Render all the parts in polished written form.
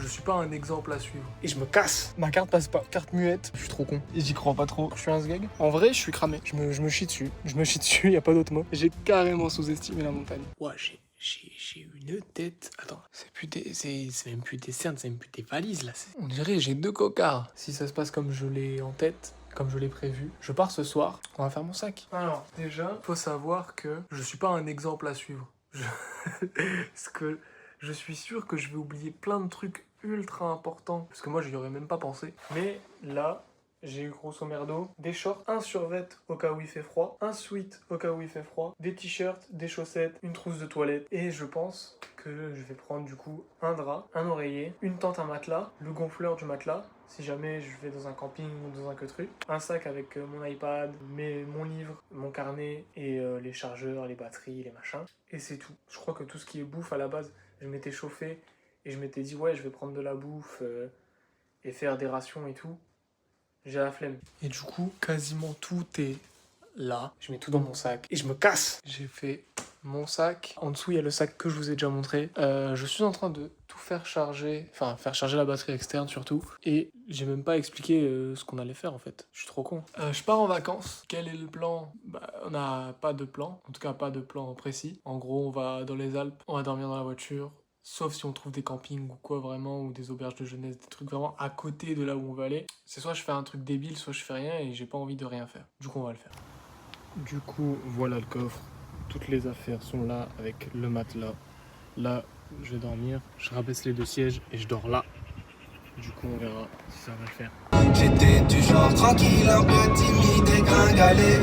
Je suis pas un exemple à suivre. Et je me casse. Ma carte passe pas. Carte muette. Je suis trop con. Et j'y crois pas trop. Je suis un sgeg. En vrai, je suis cramé. Je me chie dessus. Je me chie dessus, y a pas d'autre mot. J'ai carrément sous-estimé la montagne. Ouais, j'ai une tête. Attends, c'est même plus des cernes, c'est même plus des valises là. On dirait j'ai 2 cocards. Si ça se passe comme je l'ai en tête, comme je l'ai prévu, je pars ce soir. On va faire mon sac. Alors, déjà, faut savoir que je suis pas un exemple à suivre. Parce que je suis sûr que je vais oublier plein de trucs ultra importants. Parce que moi, je n'y aurais même pas pensé. Mais là, j'ai eu grosso merdo des shorts, un survêt au cas où il fait froid, un sweat au cas où il fait froid, des t-shirts, des chaussettes, une trousse de toilette. Et je pense que je vais prendre du coup un drap, un oreiller, une tente à matelas, le gonfleur du matelas, si jamais je vais dans un camping ou dans un que truc, un sac avec mon iPad, mon livre, mon carnet et les chargeurs, les batteries, les machins. Et c'est tout. Je crois que tout ce qui est bouffe à la base, je m'étais chauffé et je m'étais dit ouais, je vais prendre de la bouffe et faire des rations et tout. J'ai la flemme. Et du coup, quasiment tout est là. Je mets tout dans mon sac et je me casse. J'ai fait mon sac. En dessous, il y a le sac que je vous ai déjà montré. Je suis en train de tout faire charger. Enfin, faire charger la batterie externe surtout. Et j'ai même pas expliqué ce qu'on allait faire en fait. Je suis trop con. Je pars en vacances. Quel est le plan? On n'a pas de plan. En tout cas, pas de plan précis. En gros, on va dans les Alpes. On va dormir dans la voiture. Sauf si on trouve des campings ou quoi vraiment, ou des auberges de jeunesse, des trucs vraiment à côté de là où on veut aller. C'est soit je fais un truc débile, soit je fais rien et j'ai pas envie de rien faire. Du coup, on va le faire. Du coup, voilà le coffre. Toutes les affaires sont là avec le matelas. Là, je vais dormir. Je rabaisse les 2 sièges et je dors là. Du coup, on verra si ça va le faire. J'étais du genre tranquille, un peu timide et gringalé.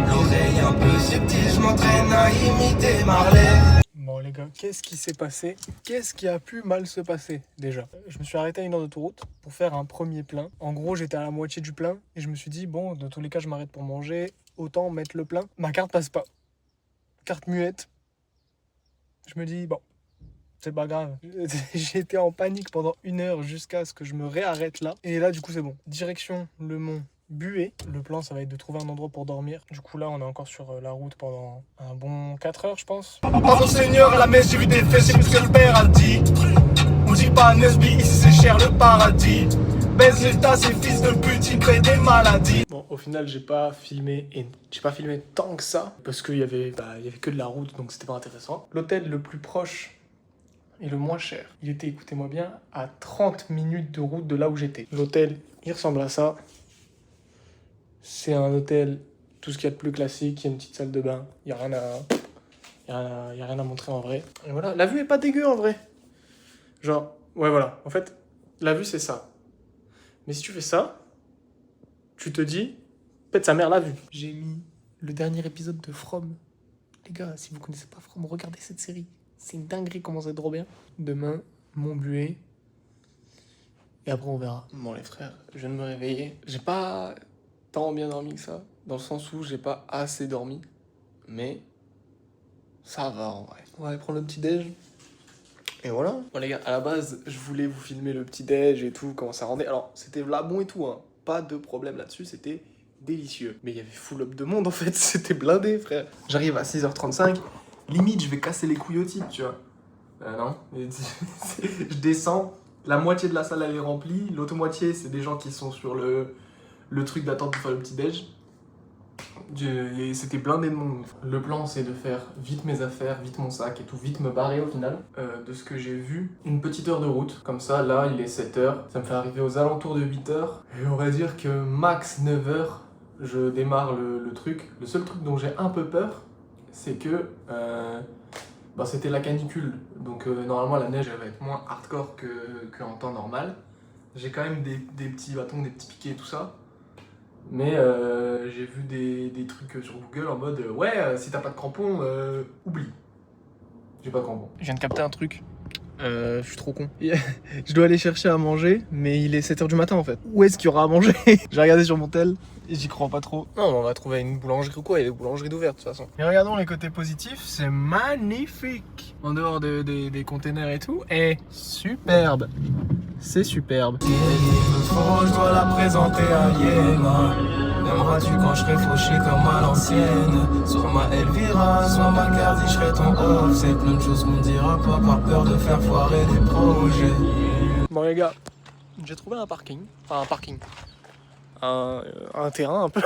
L'oreille un peu subtile, je m'entraîne à imiter Marley. Bon les gars, qu'est-ce qui s'est passé? Qu'est-ce qui a pu mal se passer déjà? Je me suis arrêté à une heure d'autoroute pour faire un premier plein. En gros, j'étais à la moitié du plein et je me suis dit, bon, de tous les cas, je m'arrête pour manger, autant mettre le plein. Ma carte passe pas. Carte muette. Je me dis, bon, c'est pas grave. J'étais en panique pendant 1 heure jusqu'à ce que je me réarrête là. Et là, du coup, c'est bon. Direction le mont Buet. Le plan, ça va être de trouver un endroit pour dormir. Du coup, là, on est encore sur la route pendant un bon 4 heures, je pense. Pardon Seigneur, à la messe j'ai vu des faits, j'ai plus ce que le père a dit. On dit pas Nesby, ici c'est cher le paradis. Baise l'état, c'est fils de pute, il crée des maladies. Bon, au final, j'ai pas filmé tant que ça parce qu'il y avait que de la route, donc c'était pas intéressant. L'hôtel le plus proche et le moins cher, il était, écoutez-moi bien, à 30 minutes de route de là où j'étais. L'hôtel, il ressemble à ça. C'est un hôtel, tout ce qu'il y a de plus classique, il y a une petite salle de bain, il y a rien à montrer en vrai. Et voilà, la vue est pas dégueu en vrai. Genre, ouais voilà, en fait, la vue c'est ça. Mais si tu fais ça, tu te dis, pète sa mère la vue. J'ai mis le dernier épisode de From. Les gars, si vous connaissez pas From, regardez cette série. C'est une dinguerie, comment c'est trop bien. Demain, Montbuet. Et après on verra. Bon les frères, je viens de me réveiller. J'ai pas tant bien dormi que ça, dans le sens où j'ai pas assez dormi, mais ça va en vrai. On va aller prendre le petit déj. Et voilà. Bon les gars, à la base, je voulais vous filmer le petit déj et tout, comment ça rendait. Alors, c'était là bon et tout, hein. Pas de problème là-dessus, c'était délicieux. Mais il y avait full up de monde en fait, c'était blindé frère. J'arrive à 6h35, limite je vais casser les couilles au type, tu vois. Non, je descends, la moitié de la salle elle est remplie, l'autre moitié c'est des gens qui sont sur le truc d'attente pour faire le petit déj. C'était blindé de monde. Le plan c'est de faire vite mes affaires, vite mon sac et tout, vite me barrer au final. De ce que j'ai vu, une petite heure de route. Comme ça, là il est 7h, ça me fait arriver aux alentours de 8h. Et on va dire que max 9h, je démarre le truc. Le seul truc dont j'ai un peu peur, c'est que c'était la canicule. Donc normalement la neige elle va être moins hardcore qu'en temps normal. J'ai quand même des petits bâtons, des petits piquets et tout ça. Mais j'ai vu des trucs sur Google en mode si t'as pas de crampons, oublie. J'ai pas de crampons. Je viens de capter un truc. Je suis trop con. Je dois aller chercher à manger, mais il est 7h du matin en fait. Où est-ce qu'il y aura à manger? J'ai regardé sur mon tel et j'y crois pas trop. Non, on va trouver une boulangerie ou quoi, il y a des boulangeries d'ouvertes de toute façon. Mais regardons les côtés positifs, c'est magnifique. En dehors des containers et tout, et superbe. C'est superbe. Si elle me faut, je dois la présenter à Yéma. M'aimeras-tu quand je serai fauché comme à l'ancienne? Soit ma Elvira, soit ma Cardi, je serai ton off. C'est plein de choses qu'on dira pas par peur de faire foirer des projets. Bon les gars, j'ai trouvé un parking. Enfin un parking. Un terrain un peu.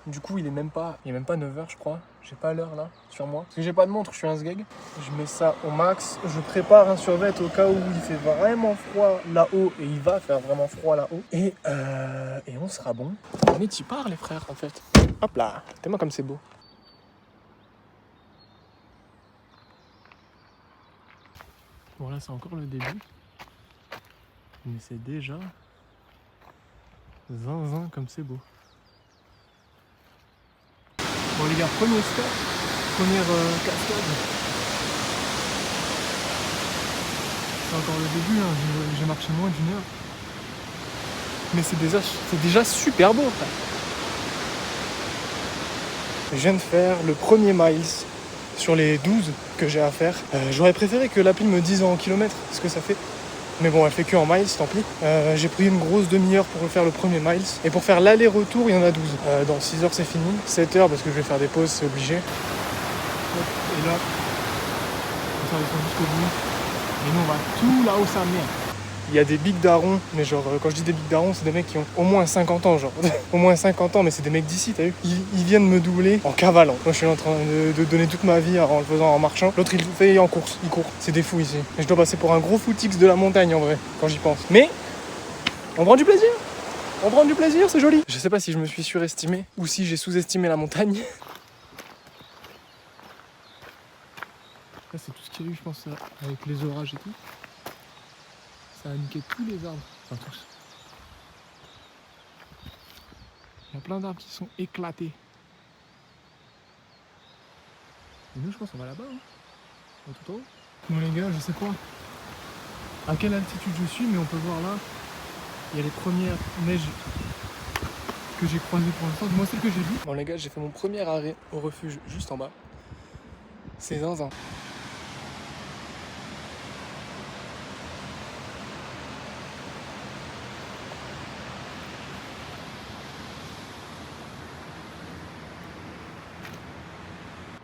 Du coup il est même pas 9h je crois. J'ai pas l'heure là sur moi. Parce que j'ai pas de montre, je suis un sgeg. Je mets ça au max. Je prépare un survêt au cas où il fait vraiment froid là-haut. Et il va faire vraiment froid là-haut. Et on sera bon. On est y part les frères en fait. Hop là, t'es-moi comme c'est beau. Bon là c'est encore le début. Mais c'est déjà zinzin comme c'est beau. Bon les gars, premier step, première cascade. C'est encore le début, hein. J'ai marché moins d'1 heure. Mais c'est déjà super beau. Frère. Je viens de faire le premier miles sur les 12 que j'ai à faire. J'aurais préféré que l'appli me dise en kilomètres ce que ça fait. Mais bon, elle fait que en miles, tant pis. J'ai pris une grosse demi-heure pour faire le premier miles. Et pour faire l'aller-retour, il y en a 12. Dans 6 heures, c'est fini. 7 heures, parce que je vais faire des pauses, c'est obligé. Et là, ça descend jusqu'au bout. Et nous, on va tout là-haut, sa mère. Il y a des bigs darons, mais genre, quand je dis des bigs darons, c'est des mecs qui ont au moins 50 ans, genre. Au moins 50 ans, mais c'est des mecs d'ici, t'as vu. Ils viennent me doubler en cavalant. Moi, je suis en train de donner toute ma vie en le faisant en marchant. L'autre, il le fait en course, il court. C'est des fous ici. Et je dois passer pour un gros footix de la montagne, en vrai, quand j'y pense. Mais, on prend du plaisir. On prend du plaisir, c'est joli. Je sais pas si je me suis surestimé ou si j'ai sous-estimé la montagne. Là, c'est tout ce qu'il y a eu, je pense, avec les orages et tout. Ça a niqué tous les arbres. Enfin, tous. Il y a plein d'arbres qui sont éclatés. Et nous, je pense qu'on va là-bas, hein, tout en haut. Bon, les gars, je sais pas à quelle altitude je suis, mais on peut voir là, il y a les premières neiges que j'ai croisées pour l'instant. Moi, celle que j'ai vue. Bon, les gars, j'ai fait mon premier arrêt au refuge juste en bas. C'est zinzin.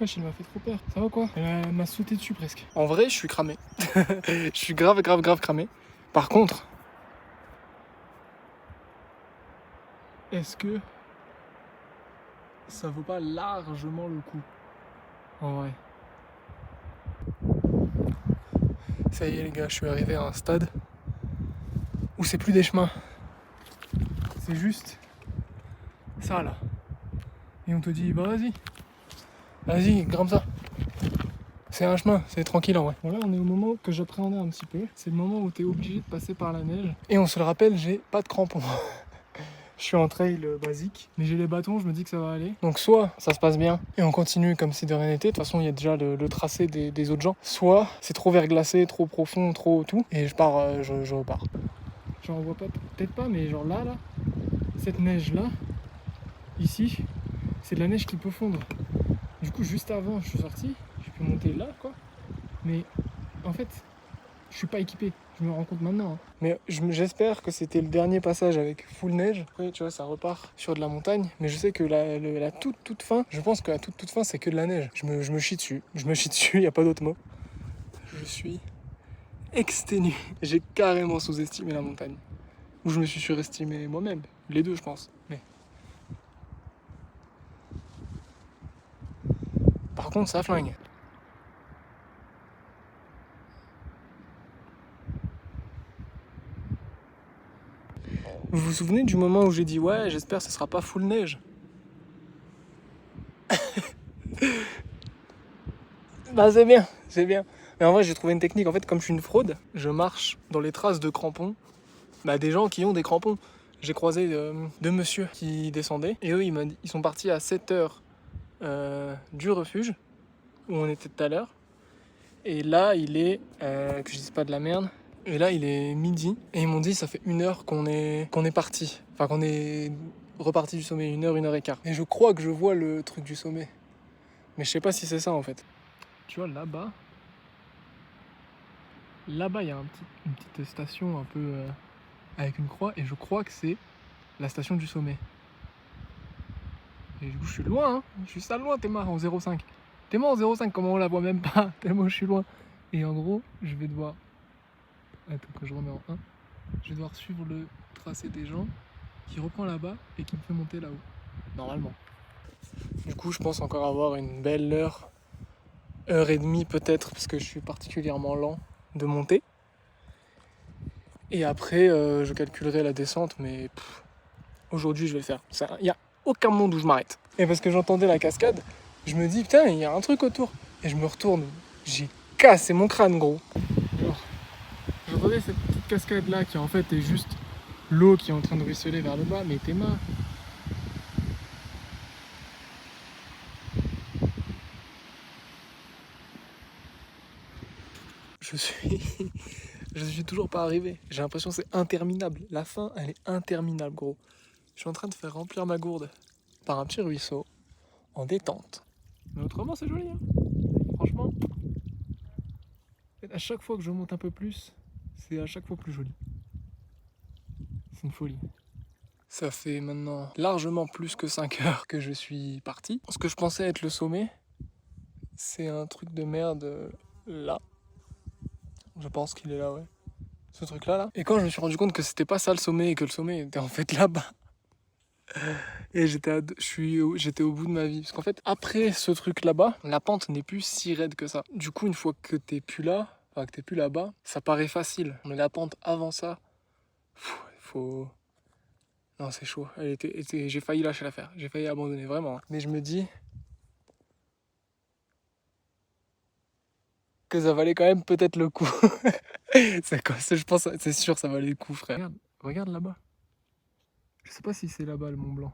Wesh, il m'a fait trop peur. Ça va quoi? Elle m'a sauté dessus presque. En vrai, je suis cramé. Je suis grave cramé. Par contre, est-ce que ça vaut pas largement le coup? En vrai. Ça y est les gars, je suis arrivé à un stade où c'est plus des chemins. C'est juste ça là. Et on te dit, bah vas-y, grimpe ça. C'est un chemin, c'est tranquille en vrai. Bon là on est au moment que j'appréhendais un petit peu. C'est le moment où t'es obligé de passer par la neige. Et on se le rappelle, j'ai pas de crampons. Je suis en trail basique, mais j'ai les bâtons, je me dis que ça va aller. Donc soit ça se passe bien et on continue comme si de rien n'était. De toute façon il y a déjà le tracé des autres gens. Soit c'est trop verglacé, trop profond, trop tout. Et je pars, je repars. J'en vois pas, peut-être pas, mais genre là, cette neige là, ici, c'est de la neige qui peut fondre. Du coup juste avant je suis sorti, j'ai pu monter là quoi. Mais en fait, je suis pas équipé. Je me rends compte maintenant. Hein. Mais j'espère que c'était le dernier passage avec full neige. Après, tu vois, ça repart sur de la montagne. Mais je sais que la toute fin, je pense que la toute fin, c'est que de la neige. Je me chie dessus. Je me chie dessus, il n'y a pas d'autre mot. Je suis exténué. J'ai carrément sous-estimé la montagne. Ou je me suis surestimé moi-même. Les deux, je pense. Mais par contre, ça flingue. Vous vous souvenez du moment où j'ai dit ouais, j'espère que ce sera pas full neige. Bah c'est bien. Mais en vrai j'ai trouvé une technique, en fait comme je suis une fraude, je marche dans les traces de crampons, des gens qui ont des crampons. J'ai croisé deux messieurs qui descendaient et eux ils sont partis à 7 heures du refuge où on était tout à l'heure. Et là il est, que je dise pas de la merde, et là il est midi et ils m'ont dit ça fait 1 heure qu'on est parti. Enfin qu'on est reparti du sommet, 1 heure, 1 heure et quart. Et je crois que je vois le truc du sommet. Mais je sais pas si c'est ça en fait. Tu vois là-bas il y a une petite station un peu avec une croix et je crois que c'est la station du sommet. Et du coup je suis loin, hein. Je suis ça loin, Théma en 0,5. Théma en 0,5, comment on la voit même pas, tellement je suis loin. Et en gros, je vais devoir... Attends que je remets en 1. je vais devoir suivre le tracé des gens qui reprend là-bas et qui me fait monter là-haut. Normalement. Du coup, je pense encore avoir une belle heure et demie peut-être, parce que je suis particulièrement lent de monter. Et après, je calculerai la descente, mais aujourd'hui, je vais le faire. Il n'y a aucun monde où je m'arrête. Et parce que j'entendais la cascade, je me dis, putain, il y a un truc autour. Et je me retourne, j'ai cassé mon crâne, gros. Alors, j'entendais cette petite cascade là qui en fait est juste l'eau qui est en train de ruisseler vers le bas, mais t'es mains. Je suis toujours pas arrivé. J'ai l'impression que c'est interminable. La fin, elle est interminable, gros. Je suis en train de faire remplir ma gourde par un petit ruisseau en détente. Mais autrement, c'est joli, hein. Franchement. À chaque fois que je monte un peu plus, c'est à chaque fois plus joli. C'est une folie. Ça fait maintenant largement plus que 5 heures que je suis parti. Ce que je pensais être le sommet, c'est un truc de merde là. Je pense qu'il est là, ouais. Ce truc là. Et quand je me suis rendu compte que c'était pas ça le sommet et que le sommet était en fait là-bas. Et j'étais au bout de ma vie. Parce qu'en fait, après ce truc là-bas, la pente n'est plus si raide que ça. Du coup, une fois que t'es plus là, enfin que t'es plus là-bas, ça paraît facile. Mais la pente avant ça, faut... Non, c'est chaud. J'ai failli lâcher l'affaire. J'ai failli abandonner, vraiment. Mais je me dis que ça valait quand même peut-être le coup. Je pense, c'est sûr, ça valait le coup, frère. Regarde là-bas. Je sais pas si c'est là-bas le Mont Blanc.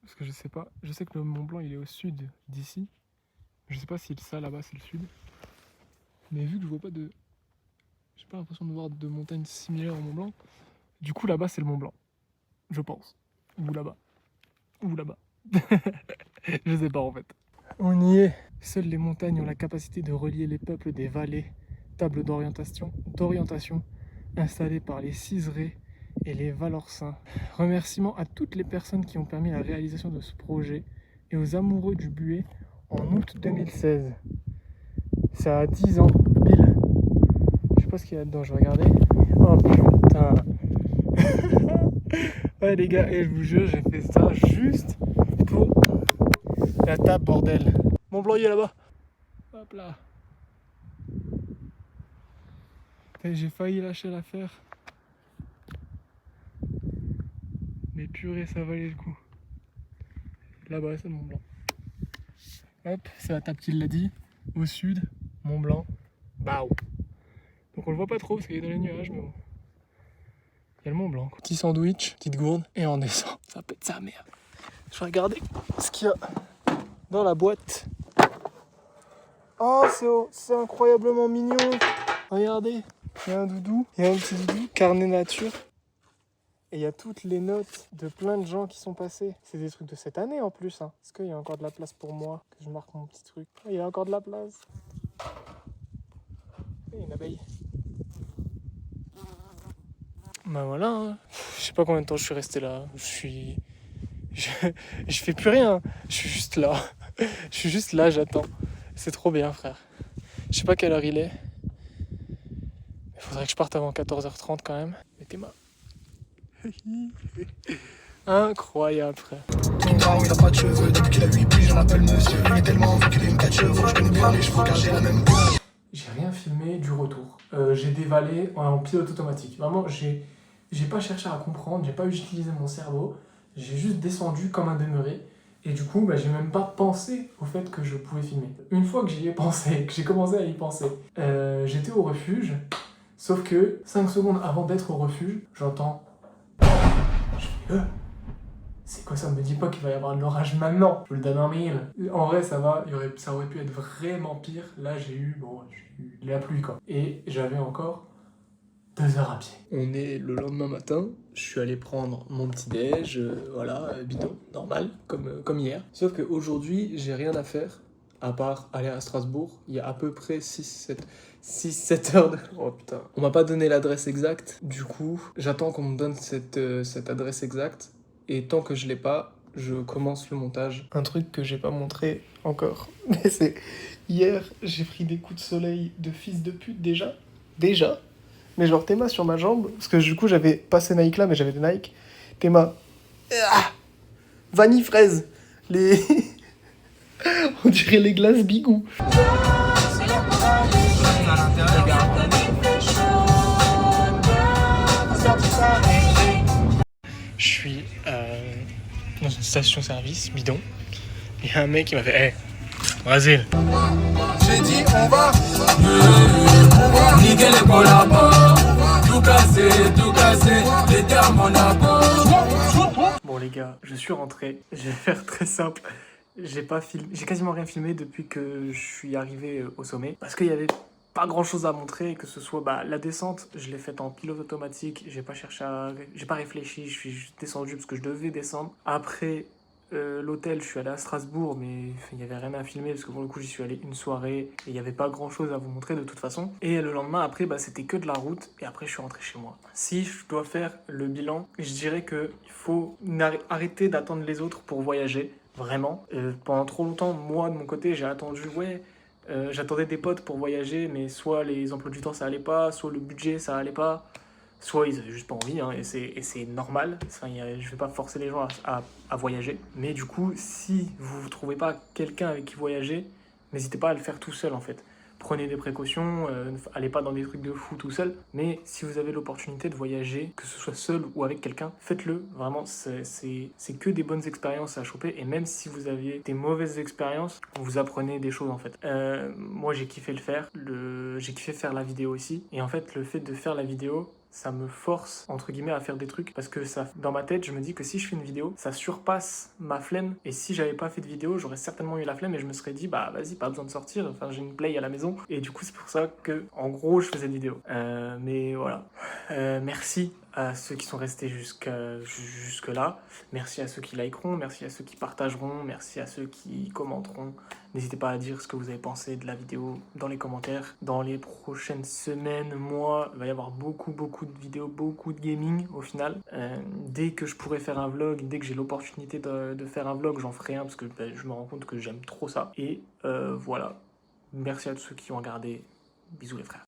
Parce que je sais pas. Je sais que le Mont Blanc il est au sud d'ici. Je sais pas si ça là-bas c'est le sud. Mais vu que je vois pas de. J'ai pas l'impression de voir de montagnes similaires au Mont Blanc. Du coup là-bas c'est le Mont Blanc. Je pense. Ou là-bas. Ou là-bas. Je sais pas en fait. On y est. Seules les montagnes ont la capacité de relier les peuples des vallées. Table d'orientation installée par les Ciserets et les Valorsins. Remerciements à toutes les personnes qui ont permis la réalisation de ce projet et aux amoureux du Buet en août 2016. Ça a 10 ans, pile. Je sais pas ce qu'il y a dedans, je vais regarder. Oh putain. Ouais les gars, et je vous jure, j'ai fait ça juste pour la table, bordel. Mont Blanc il est là-bas. Hop là. J'ai failli lâcher l'affaire. Mais purée, ça valait le coup. Là-bas, c'est le Mont Blanc. Hop, c'est la table qui l'a dit. Au sud, Mont Blanc. Bao. Donc on le voit pas trop parce qu'il est dans les nuages, mais bon. Il y a le Mont Blanc. Quoi. Petit sandwich, petite gourde, et on descend. Ça pète sa mère. Je vais regarder ce qu'il y a dans la boîte. Oh, c'est incroyablement mignon. Regardez, il y a un doudou, il y a un petit doudou, carnet nature. Et il y a toutes les notes de plein de gens qui sont passés. C'est des trucs de cette année en plus. Hein. Est-ce qu'il y a encore de la place pour moi? Que je marque mon petit truc. Il y a encore de la place. Et une abeille. Bah voilà. Hein. Je sais pas combien de temps je suis resté là. Je fais plus rien. Je suis juste là. Je suis juste là, j'attends. C'est trop bien, frère. Je sais pas quelle heure il est. Il faudrait que je parte avant 14h30 quand même. Mettez-moi. Incroyable, frère. Ton daron il a pas de cheveux, depuis qu'il a 8 piges, j'en appelle monsieur. Il est tellement vu qu'il a une 4 chevaux, je connais bien les chevaux car j'ai la même peau. J'ai rien filmé du retour. J'ai dévalé en pilote automatique. Vraiment, j'ai pas cherché à comprendre, j'ai pas utilisé mon cerveau. J'ai juste descendu comme un demeuré. Et du coup, j'ai même pas pensé au fait que je pouvais filmer. Une fois que j'y ai pensé, que j'ai commencé à y penser, j'étais au refuge. Sauf que 5 secondes avant d'être au refuge, j'entends... Je fais, c'est quoi ça? Me dit pas qu'il va y avoir de l'orage maintenant. Je vous le donne en mille. En vrai, ça va. Ça aurait pu être vraiment pire. Là, j'ai eu la pluie, quoi. Et j'avais encore 2 heures à pied. On est le lendemain matin. Je suis allé prendre mon petit déj. Voilà, bidon, normal, comme hier. Sauf qu'aujourd'hui, j'ai rien à faire. À part aller à Strasbourg. Il y a à peu près 6-7 heures de... Oh putain. On m'a pas donné l'adresse exacte. Du coup, j'attends qu'on me donne cette adresse exacte. Et tant que je l'ai pas, je commence le montage. Un truc que j'ai pas montré encore. Mais c'est... Hier, j'ai pris des coups de soleil de fils de pute déjà. Mais Mais genre Théma sur ma jambe, parce que du coup j'avais pas ces Nike là, mais j'avais des Nike. Théma, vanille fraise, les... on dirait les glaces Bigou. Je suis dans une station-service bidon. Il y a un mec qui m'a fait Brésil. J'ai dit on va niquer les collabos, tout casser, les termes en abos. Bon les gars, je suis rentré, je vais faire très simple. J'ai quasiment rien filmé depuis que je suis arrivé au sommet. Parce qu'il y avait pas grand chose à montrer, que ce soit la descente, je l'ai faite en pilote automatique, j'ai pas réfléchi, je suis juste descendu parce que je devais descendre. Après l'hôtel, je suis allé à Strasbourg, mais il n'y avait rien à filmer parce que pour le coup j'y suis allé une soirée et il n'y avait pas grand chose à vous montrer de toute façon. Et le lendemain après, c'était que de la route et après je suis rentré chez moi. Si je dois faire le bilan, je dirais qu'il faut arrêter d'attendre les autres pour voyager, vraiment. Pendant trop longtemps, moi de mon côté, j'ai attendu, j'attendais des potes pour voyager, mais soit les emplois du temps ça allait pas, soit le budget ça allait pas, soit ils avaient juste pas envie, hein, et c'est normal. Enfin, je vais pas forcer les gens à voyager. Mais du coup, si vous ne trouvez pas quelqu'un avec qui voyager, n'hésitez pas à le faire tout seul en fait. Prenez des précautions, allez pas dans des trucs de fou tout seul, mais si vous avez l'opportunité de voyager, que ce soit seul ou avec quelqu'un, faites-le. Vraiment, c'est que des bonnes expériences à choper, et même si vous aviez des mauvaises expériences, vous apprenez des choses en fait. Moi j'ai kiffé le faire, j'ai kiffé faire la vidéo aussi, et en fait le fait de faire la vidéo, ça me force, entre guillemets, à faire des trucs, parce que dans ma tête, je me dis que si je fais une vidéo, ça surpasse ma flemme, et si j'avais pas fait de vidéo, j'aurais certainement eu la flemme, et je me serais dit, vas-y, pas besoin de sortir, enfin, j'ai une play à la maison, et du coup, c'est pour ça que, en gros, je faisais des vidéos. Mais voilà. Merci à ceux qui sont restés jusque-là, merci à ceux qui likeront, merci à ceux qui partageront, merci à ceux qui commenteront. N'hésitez pas à dire ce que vous avez pensé de la vidéo dans les commentaires. Dans les prochaines semaines, mois, il va y avoir beaucoup de vidéos, beaucoup de gaming au final. Dès que je pourrai faire un vlog, dès que j'ai l'opportunité de faire un vlog, j'en ferai un parce que je me rends compte que j'aime trop ça. Et voilà, merci à tous ceux qui ont regardé. Bisous les frères.